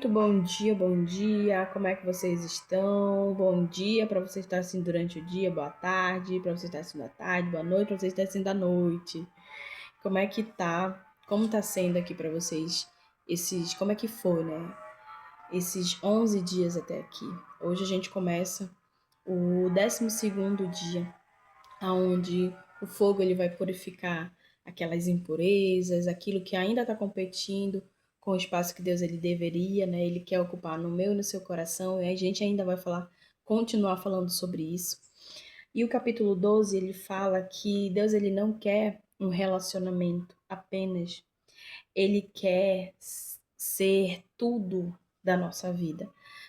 Muito bom dia, como é que vocês estão? Bom dia para você estar assim durante o dia, boa tarde, para você estar assim à tarde, boa noite, para você estar assim da noite. Como é que tá? Como tá sendo aqui para vocês como é que foi, né? Esses 11 dias até aqui. Hoje a gente começa o 12º dia, aonde o fogo ele vai purificar aquelas impurezas, aquilo que ainda está competindo com o espaço que Deus ele deveria, né? Ele quer ocupar no meu e no seu coração, e a gente ainda vai continuar falando sobre isso. E o capítulo 12, ele fala que Deus ele não quer um relacionamento apenas, ele quer ser tudo da nossa vida.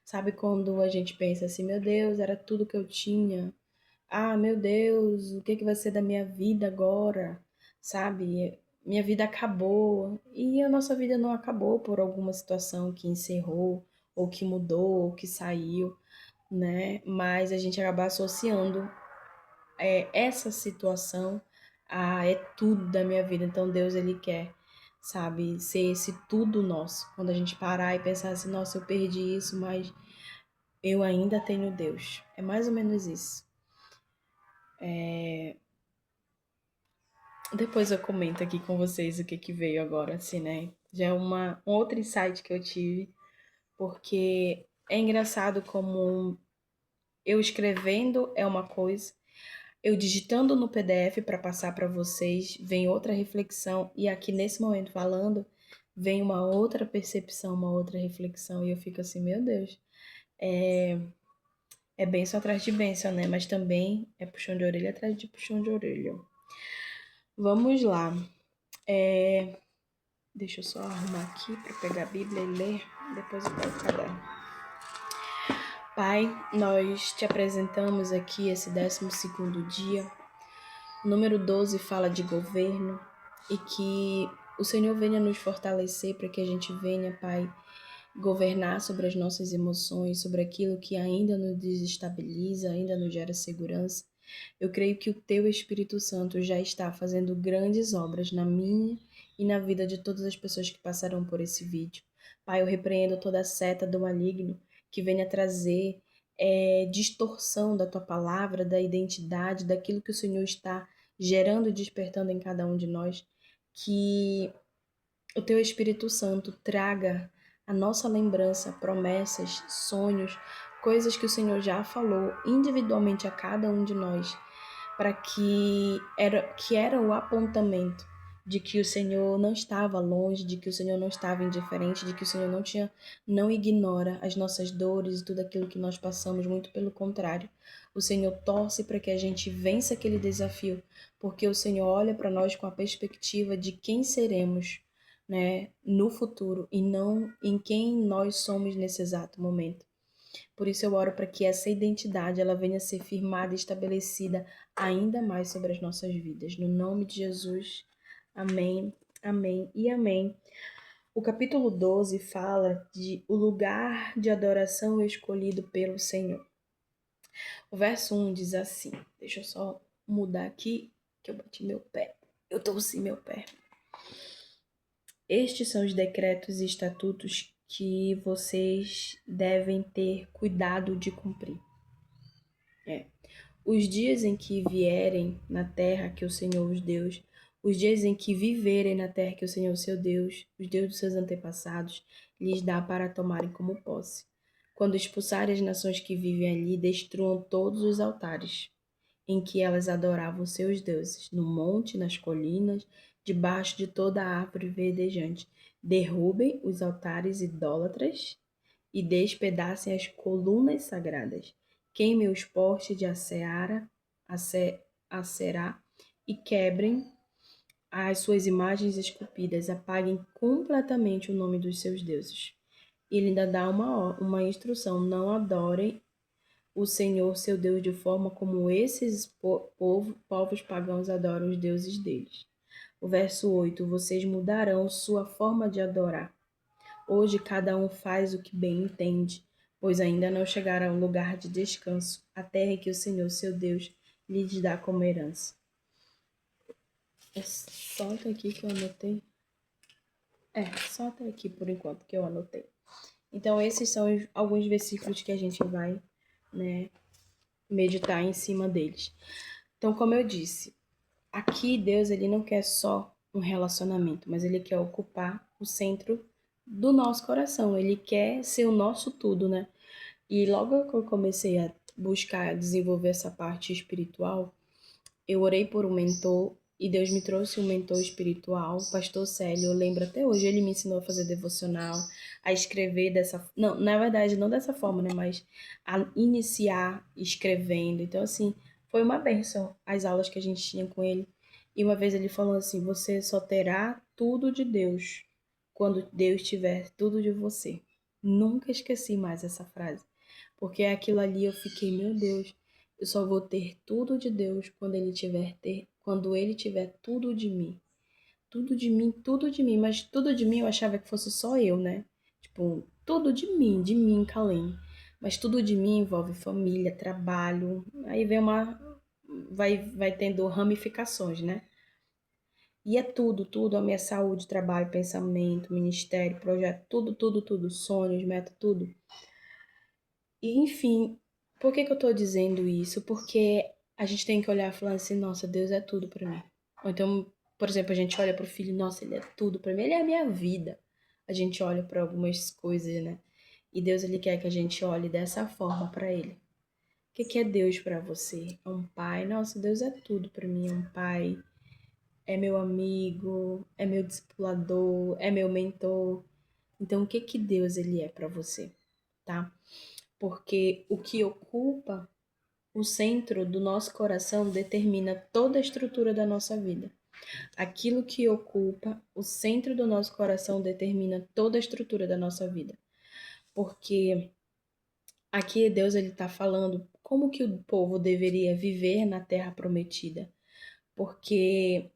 Sabe quando a gente pensa assim, meu Deus, era tudo que eu tinha, ah, meu Deus, o que que vai ser da minha vida agora? Sabe? Minha vida acabou. E a nossa vida não acabou por alguma situação que encerrou, ou que mudou, ou que saiu, né? Mas a gente acaba associando essa situação a é tudo da minha vida. Então Deus, ele quer, sabe, ser esse tudo nosso. Quando a gente parar e pensar assim, nossa, eu perdi isso, mas eu ainda tenho Deus. É mais ou menos isso. Depois eu comento aqui com vocês o que que veio agora, assim, né? Já é um outro insight que eu tive, porque é engraçado como eu escrevendo é uma coisa, eu digitando no PDF para passar para vocês, vem outra reflexão, e aqui nesse momento falando, vem uma outra percepção, uma outra reflexão, e eu fico assim, meu Deus, é bênção atrás de bênção, né? Mas também é puxão de orelha atrás de puxão de orelha. Vamos lá. Deixa eu só arrumar aqui para pegar a Bíblia e ler, depois eu pego o caderno. Pai, nós te apresentamos aqui esse 12º dia. O número 12 fala de governo e que o Senhor venha nos fortalecer para que a gente venha, Pai, governar sobre as nossas emoções, sobre aquilo que ainda nos desestabiliza, ainda nos gera segurança. Eu creio que o Teu Espírito Santo já está fazendo grandes obras na minha e na vida de todas as pessoas que passarão por esse vídeo. Pai, eu repreendo toda a seta do maligno que venha trazer distorção da Tua palavra, da identidade, daquilo que o Senhor está gerando e despertando em cada um de nós. Que o Teu Espírito Santo traga a nossa lembrança, promessas, sonhos, coisas que o Senhor já falou individualmente a cada um de nós, para que era o apontamento de que o Senhor não estava longe, de que o Senhor não estava indiferente, de que o Senhor não ignora as nossas dores e tudo aquilo que nós passamos, muito pelo contrário. O Senhor torce para que a gente vença aquele desafio, porque o Senhor olha para nós com a perspectiva de quem seremos, né, no futuro e não em quem nós somos nesse exato momento. Por isso eu oro para que essa identidade ela venha a ser firmada e estabelecida ainda mais sobre as nossas vidas. No nome de Jesus. Amém, amém e amém. O capítulo 12 fala de o lugar de adoração escolhido pelo Senhor. O verso 1 diz assim, deixa eu só mudar aqui, que eu bati meu pé. Eu torci meu pé. Estes são os decretos e estatutos que vocês devem ter cuidado de cumprir. Os dias em que vierem na terra que o Senhor os deu, os dias em que viverem na terra que o Senhor seu Deus, os Deus dos seus antepassados, lhes dá para tomarem como posse. Quando expulsarem as nações que vivem ali, destruam todos os altares em que elas adoravam seus deuses, no monte, nas colinas, debaixo de toda a árvore verdejante. Derrubem os altares idólatras e despedacem as colunas sagradas. Queimem os postes de Acerá e quebrem as suas imagens esculpidas. Apaguem completamente o nome dos seus deuses. Ele ainda dá uma instrução: não adorem o Senhor, seu Deus, de forma como esses povos pagãos adoram os deuses deles. O verso 8: vocês mudarão sua forma de adorar. Hoje cada um faz o que bem entende, pois ainda não chegará a um lugar de descanso, a terra que o Senhor, seu Deus, lhes dá como herança. É só até aqui que eu anotei. Só até aqui por enquanto que eu anotei. Então, esses são alguns versículos que a gente vai, né, meditar em cima deles. Então, como eu disse, aqui Deus ele não quer só um relacionamento, mas ele quer ocupar o centro do nosso coração. Ele quer ser o nosso tudo, né? E logo que eu comecei a buscar desenvolver essa parte espiritual, eu orei por um mentor e Deus me trouxe um mentor espiritual, o pastor Célio. Eu lembro até hoje, ele me ensinou a fazer devocional, a escrever dessa, não, na verdade, não dessa forma, né, mas a iniciar escrevendo. Então assim, foi uma bênção as aulas que a gente tinha com ele. E uma vez ele falou assim: "Você só terá tudo de Deus quando Deus tiver tudo de você". Nunca esqueci mais essa frase, porque aquilo ali eu fiquei, meu Deus, eu só vou ter tudo de Deus quando ele tiver tudo de mim. Tudo de mim, tudo de mim. Mas tudo de mim eu achava que fosse só eu, né? Tipo, tudo de mim, Kalene. Mas tudo de mim envolve família, trabalho. Aí vem uma. Vai tendo ramificações, né? E é tudo, tudo. A minha saúde, trabalho, pensamento, ministério, projeto, tudo, tudo, tudo. Sonhos, meta, tudo. E, enfim, por que que eu tô dizendo isso? Porque a gente tem que olhar e falar assim, nossa, Deus é tudo pra mim. Ou então, por exemplo, a gente olha pro filho, nossa, ele é tudo pra mim, ele é a minha vida. A gente olha pra algumas coisas, né? E Deus, ele quer que a gente olhe dessa forma pra ele. O que que é Deus pra você? É um pai? Nossa, Deus é tudo pra mim, é um pai, é meu amigo, é meu discipulador, é meu mentor. Então, o que que Deus ele é pra você, tá? Porque o que ocupa o centro do nosso coração determina toda a estrutura da nossa vida. Aquilo que ocupa o centro do nosso coração determina toda a estrutura da nossa vida. Porque aqui Deus ele está falando como que o povo deveria viver na terra prometida. Porque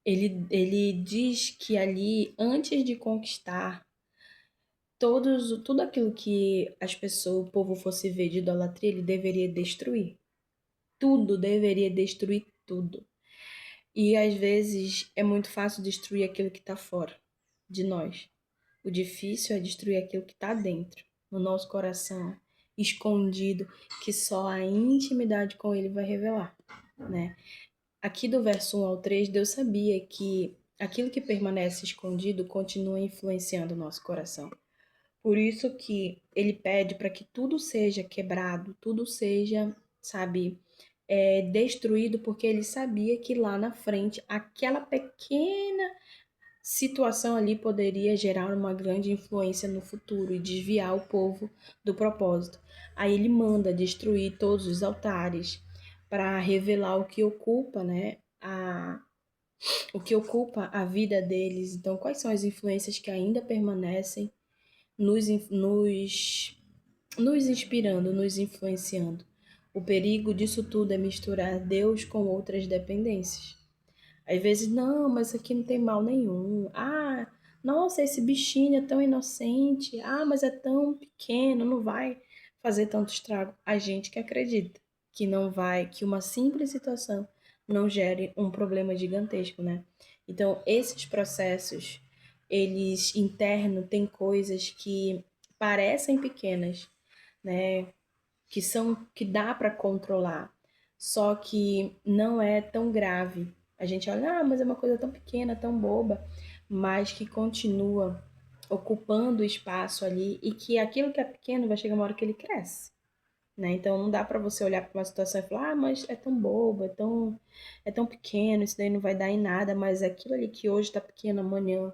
ele diz que ali, antes de conquistar tudo aquilo que as pessoas, o povo fosse ver de idolatria, ele deveria destruir. Tudo deveria destruir tudo. E às vezes é muito fácil destruir aquilo que está fora de nós. O difícil é destruir aquilo que está dentro, no nosso coração, escondido, que só a intimidade com Ele vai revelar, né? Aqui do verso 1 ao 3, Deus sabia que aquilo que permanece escondido continua influenciando o nosso coração. Por isso que ele pede para que tudo seja quebrado, tudo seja, sabe, destruído, porque ele sabia que lá na frente aquela pequena situação ali poderia gerar uma grande influência no futuro e desviar o povo do propósito. Aí ele manda destruir todos os altares para revelar o que ocupa, né, o que ocupa a vida deles. Então, quais são as influências que ainda permanecem nos inspirando, nos influenciando. O perigo disso tudo é misturar Deus com outras dependências. Às vezes, não, mas isso aqui não tem mal nenhum. Ah, nossa, esse bichinho é tão inocente. Ah, mas é tão pequeno, não vai fazer tanto estrago. A gente que acredita que não vai, que uma simples situação não gere um problema gigantesco, né? Então, esses processos, eles internos, têm coisas que parecem pequenas, né? Que dá para controlar, só que não é tão grave. A gente olha, ah, mas é uma coisa tão pequena, tão boba, mas que continua ocupando espaço ali e que aquilo que é pequeno vai chegar uma hora que ele cresce, né? Então não dá para você olhar para uma situação e falar, ah, mas é tão bobo, é tão pequeno, isso daí não vai dar em nada, mas aquilo ali que hoje tá pequeno, amanhã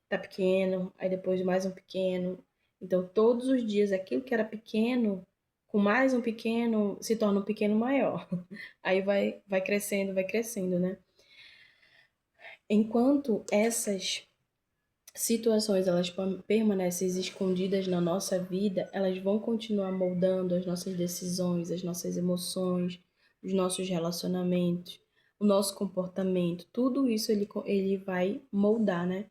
tá pequeno, aí depois mais um pequeno. Então todos os dias aquilo que era pequeno, com mais um pequeno, se torna um pequeno maior. Aí vai crescendo, né? Enquanto essas situações elas permanecem escondidas na nossa vida, elas vão continuar moldando as nossas decisões, as nossas emoções, os nossos relacionamentos, o nosso comportamento. Tudo isso ele vai moldar, né?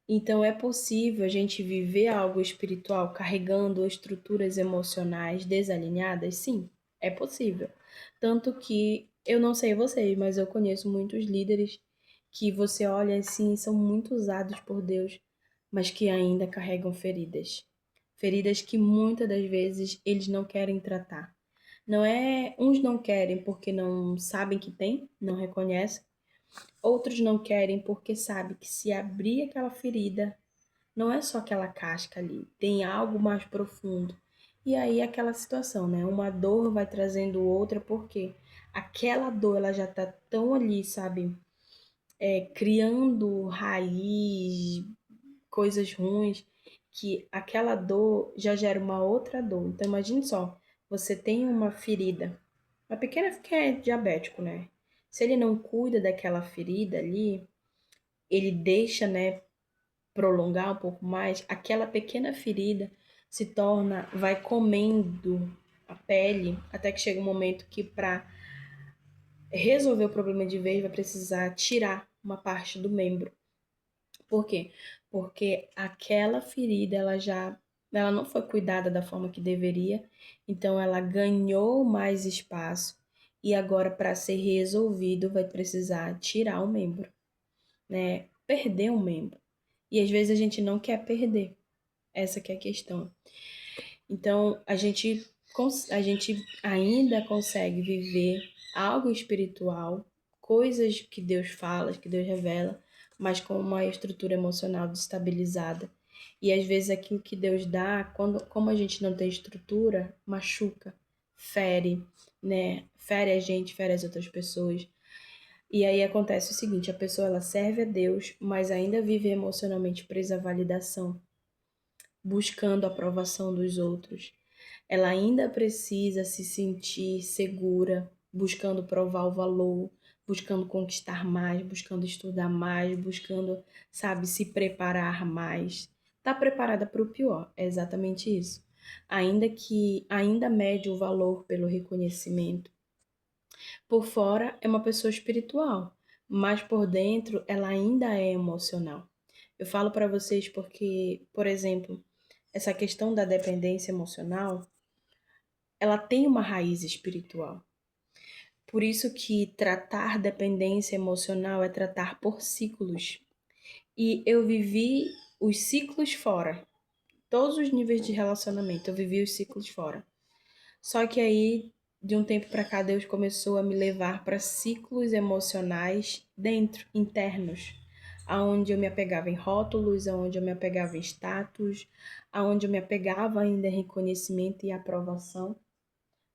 Então é possível a gente viver algo espiritual carregando estruturas emocionais desalinhadas? Sim, é possível. Tanto que eu não sei vocês, mas eu conheço muitos líderes que você olha assim, são muito usados por Deus, mas que ainda carregam feridas. Feridas que muitas das vezes eles não querem tratar. Não é, uns não querem porque não sabem que tem, não reconhecem, outros não querem porque sabem que se abrir aquela ferida, não é só aquela casca ali, tem algo mais profundo. E aí aquela situação, né? Uma dor vai trazendo outra porque aquela dor ela já tá tão ali, sabe? Criando raiz, coisas ruins, que aquela dor já gera uma outra dor. Então imagine só, você tem uma ferida, uma pequena que é diabético, né? Se ele não cuida daquela ferida ali, ele deixa, né, prolongar um pouco mais, aquela pequena ferida se torna, vai comendo a pele, até que chega um momento que para resolver o problema de vez vai precisar tirar uma parte do membro. Por quê? Porque aquela ferida ela não foi cuidada da forma que deveria, então ela ganhou mais espaço e agora para ser resolvido vai precisar tirar o membro, né? Perder um membro. E às vezes a gente não quer perder. Essa que é a questão. Então, a gente ainda consegue viver algo espiritual, coisas que Deus fala, que Deus revela, mas com uma estrutura emocional desestabilizada. E às vezes aquilo que Deus dá, como a gente não tem estrutura, machuca, fere, né? Fere a gente, fere as outras pessoas. E aí acontece o seguinte, a pessoa ela serve a Deus, mas ainda vive emocionalmente presa à validação, buscando a aprovação dos outros. Ela ainda precisa se sentir segura, buscando provar o valor, buscando conquistar mais, buscando estudar mais, buscando, sabe, se preparar mais. Tá preparada para o pior, é exatamente isso. Ainda mede o valor pelo reconhecimento. Por fora é uma pessoa espiritual, mas por dentro ela ainda é emocional. Eu falo para vocês porque, por exemplo, essa questão da dependência emocional, ela tem uma raiz espiritual. Por isso que tratar dependência emocional é tratar por ciclos. E eu vivi os ciclos fora. Todos os níveis de relacionamento, eu vivi os ciclos fora. Só que aí, de um tempo para cá, Deus começou a me levar para ciclos emocionais dentro, internos, aonde eu me apegava em rótulos, aonde eu me apegava em status, aonde eu me apegava ainda em reconhecimento e aprovação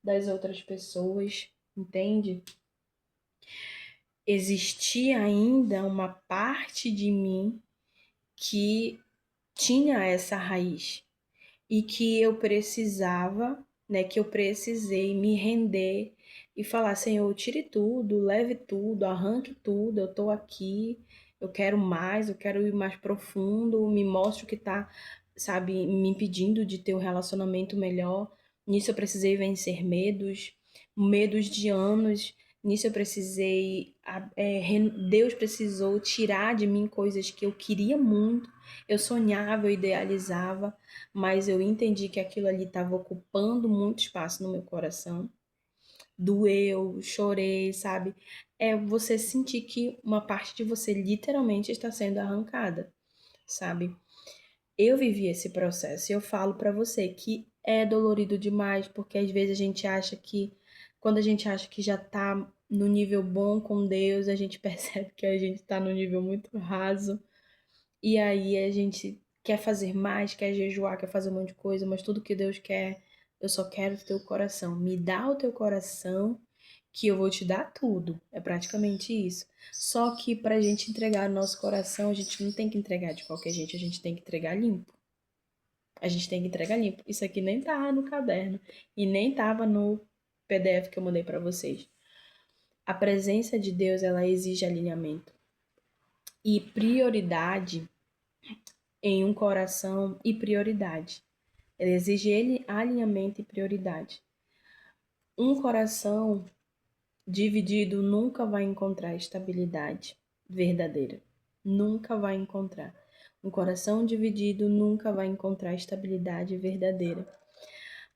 das outras pessoas, entende? Existia ainda uma parte de mim que tinha essa raiz e que eu precisava, né, que eu precisei me render e falar, Senhor, tire tudo, leve tudo, arranque tudo, eu tô aqui, eu quero mais, eu quero ir mais profundo, me mostre o que tá, sabe, me impedindo de ter um relacionamento melhor. Nisso eu precisei vencer medos, medos de anos. Nisso eu precisei, Deus precisou tirar de mim coisas que eu queria muito, eu sonhava, eu idealizava, mas eu entendi que aquilo ali estava ocupando muito espaço no meu coração. Doeu, chorei, sabe? É você sentir que uma parte de você literalmente está sendo arrancada, sabe? Eu vivi esse processo e eu falo pra você que é dolorido demais, porque às vezes a gente acha que, quando a gente acha que já tá no nível bom com Deus, a gente percebe que a gente tá no nível muito raso. E aí a gente quer fazer mais, quer jejuar, quer fazer um monte de coisa, mas tudo que Deus quer, eu só quero o teu coração. Me dá o teu coração que eu vou te dar tudo. É praticamente isso. Só que pra gente entregar o nosso coração, a gente não tem que entregar de qualquer jeito, a gente tem que entregar limpo. A gente tem que entregar limpo. Isso aqui nem tá no caderno e nem tava no PDF que eu mandei pra vocês. A presença de Deus, ela exige alinhamento e prioridade em um coração e prioridade. Ele exige alinhamento e prioridade. Um coração dividido nunca vai encontrar estabilidade verdadeira. Nunca vai encontrar. Um coração dividido nunca vai encontrar estabilidade verdadeira.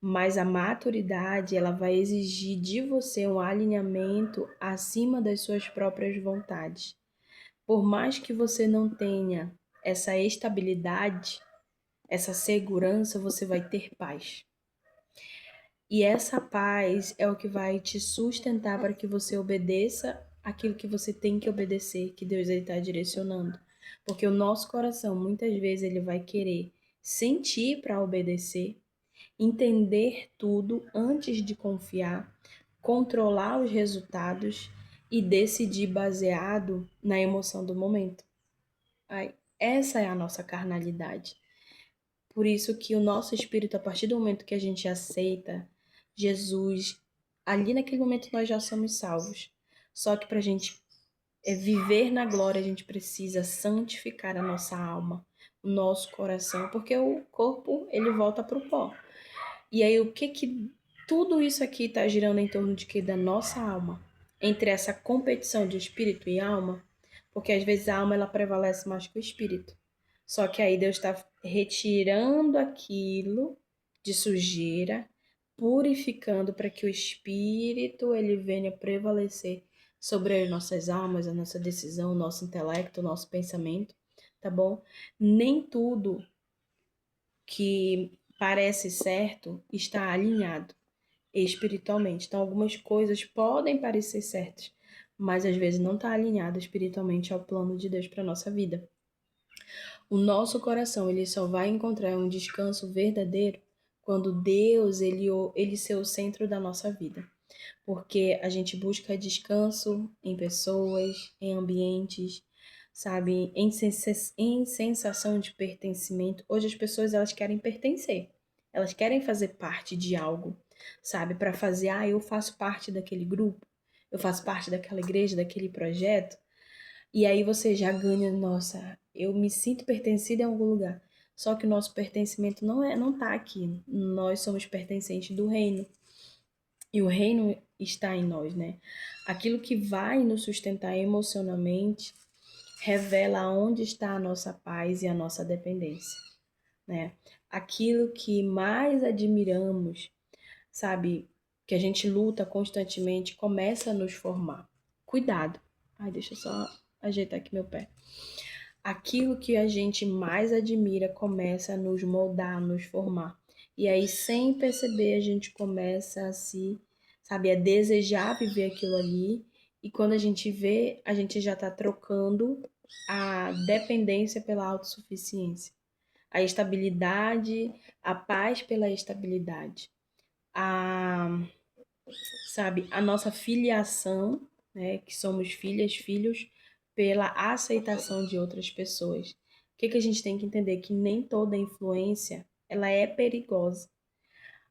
Mas a maturidade, ela vai exigir de você um alinhamento acima das suas próprias vontades. Por mais que você não tenha essa estabilidade, essa segurança, você vai ter paz. E essa paz é o que vai te sustentar para que você obedeça aquilo que você tem que obedecer, que Deus está direcionando. Porque o nosso coração, muitas vezes, ele vai querer sentir para obedecer, entender tudo antes de confiar, controlar os resultados e decidir baseado na emoção do momento. Essa é a nossa carnalidade. Por isso que o nosso espírito, a partir do momento que a gente aceita Jesus, ali naquele momento nós já somos salvos. Só que para a gente viver na glória, a gente precisa santificar a nossa alma, o nosso coração, porque o corpo ele volta para o pó. E aí o que tudo isso aqui está girando em torno de que da nossa alma, entre essa competição de espírito e alma, porque às vezes a alma ela prevalece mais que o espírito. Só que aí Deus está retirando aquilo de sujeira, purificando para que o espírito ele venha prevalecer sobre as nossas almas, a nossa decisão, o nosso intelecto, o nosso pensamento, tá bom? Nem tudo que parece certo está alinhado espiritualmente. Então, algumas coisas podem parecer certas, mas às vezes não está alinhado espiritualmente ao plano de Deus para nossa vida. O nosso coração ele só vai encontrar um descanso verdadeiro quando Deus ele ser o centro da nossa vida. Porque a gente busca descanso em pessoas, em ambientes, sabe, em sensação de pertencimento. Hoje as pessoas elas querem pertencer, elas querem fazer parte de algo, sabe, para fazer, eu faço parte daquele grupo, eu faço parte daquela igreja, daquele projeto, e aí você já ganha, nossa, eu me sinto pertencida em algum lugar. Só que o nosso pertencimento não tá aqui. Nós somos pertencentes do reino. E o reino está em nós, né? Aquilo que vai nos sustentar emocionalmente revela onde está a nossa paz e a nossa dependência, né? Aquilo que mais admiramos, sabe, que a gente luta constantemente, começa a nos formar. Cuidado. Deixa eu só ajeitar aqui meu pé. Aquilo que a gente mais admira começa a nos moldar, a nos formar. E aí, sem perceber, a gente começa a sabe, a desejar viver aquilo ali. E quando a gente vê, a gente já está trocando a dependência pela autossuficiência. A estabilidade, a paz pela estabilidade. Sabe, a nossa filiação, né, que somos filhas, filhos, pela aceitação de outras pessoas. O que a gente tem que entender? Que nem toda influência, ela é perigosa.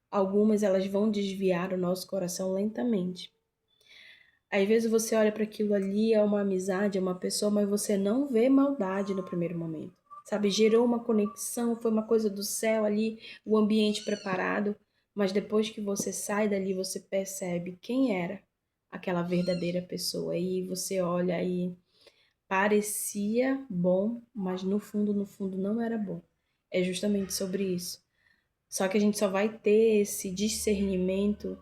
Algumas, elas vão desviar o nosso coração lentamente. Às vezes você olha para aquilo ali, é uma amizade, é uma pessoa, mas você não vê maldade no primeiro momento. Sabe, gerou uma conexão, foi uma coisa do céu ali, o ambiente preparado, mas depois que você sai dali, você percebe quem era aquela verdadeira pessoa. E você olha e parecia bom, mas no fundo não era bom. É justamente sobre isso. Só que a gente só vai ter esse discernimento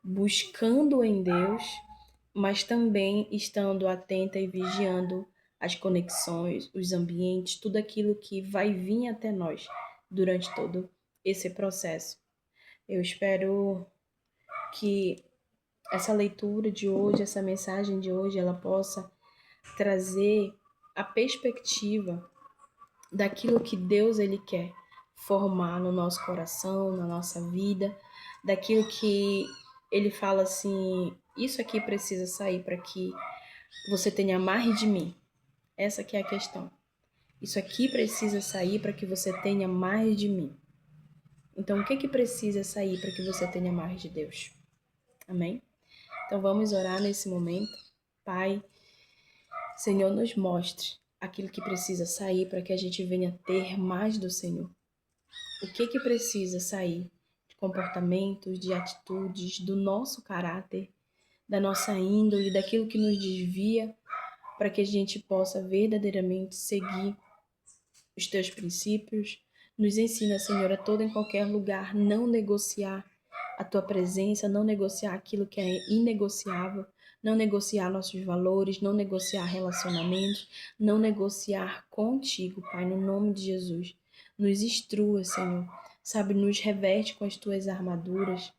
buscando em Deus, mas também estando atenta e vigiando as conexões, os ambientes, tudo aquilo que vai vir até nós durante todo esse processo. Eu espero que essa leitura de hoje, essa mensagem de hoje, ela possa trazer a perspectiva daquilo que Deus ele quer formar no nosso coração, na nossa vida, daquilo que ele fala assim, isso aqui precisa sair para que você tenha mais de mim. Essa que é a questão. Isso aqui precisa sair para que você tenha mais de mim. Então, o que precisa sair para que você tenha mais de Deus? Amém? Então, vamos orar nesse momento. Pai, Senhor, nos mostre aquilo que precisa sair para que a gente venha ter mais do Senhor. O que precisa sair de comportamentos, de atitudes, do nosso caráter, da nossa índole, daquilo que nos desvia, para que a gente possa verdadeiramente seguir os teus princípios. Nos ensina, Senhor, a todo em qualquer lugar não negociar a tua presença, não negociar aquilo que é inegociável, não negociar nossos valores, não negociar relacionamentos, não negociar contigo, Pai, no nome de Jesus. Nos instrua, Senhor, sabe, nos reveste com as tuas armaduras,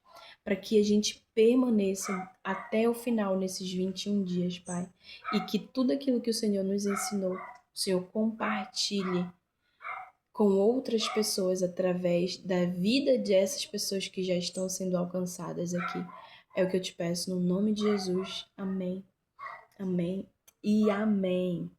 para que a gente permaneça até o final nesses 21 dias, Pai, e que tudo aquilo que o Senhor nos ensinou, o Senhor compartilhe com outras pessoas através da vida dessas pessoas que já estão sendo alcançadas aqui. É o que eu te peço no nome de Jesus. Amém. Amém e amém.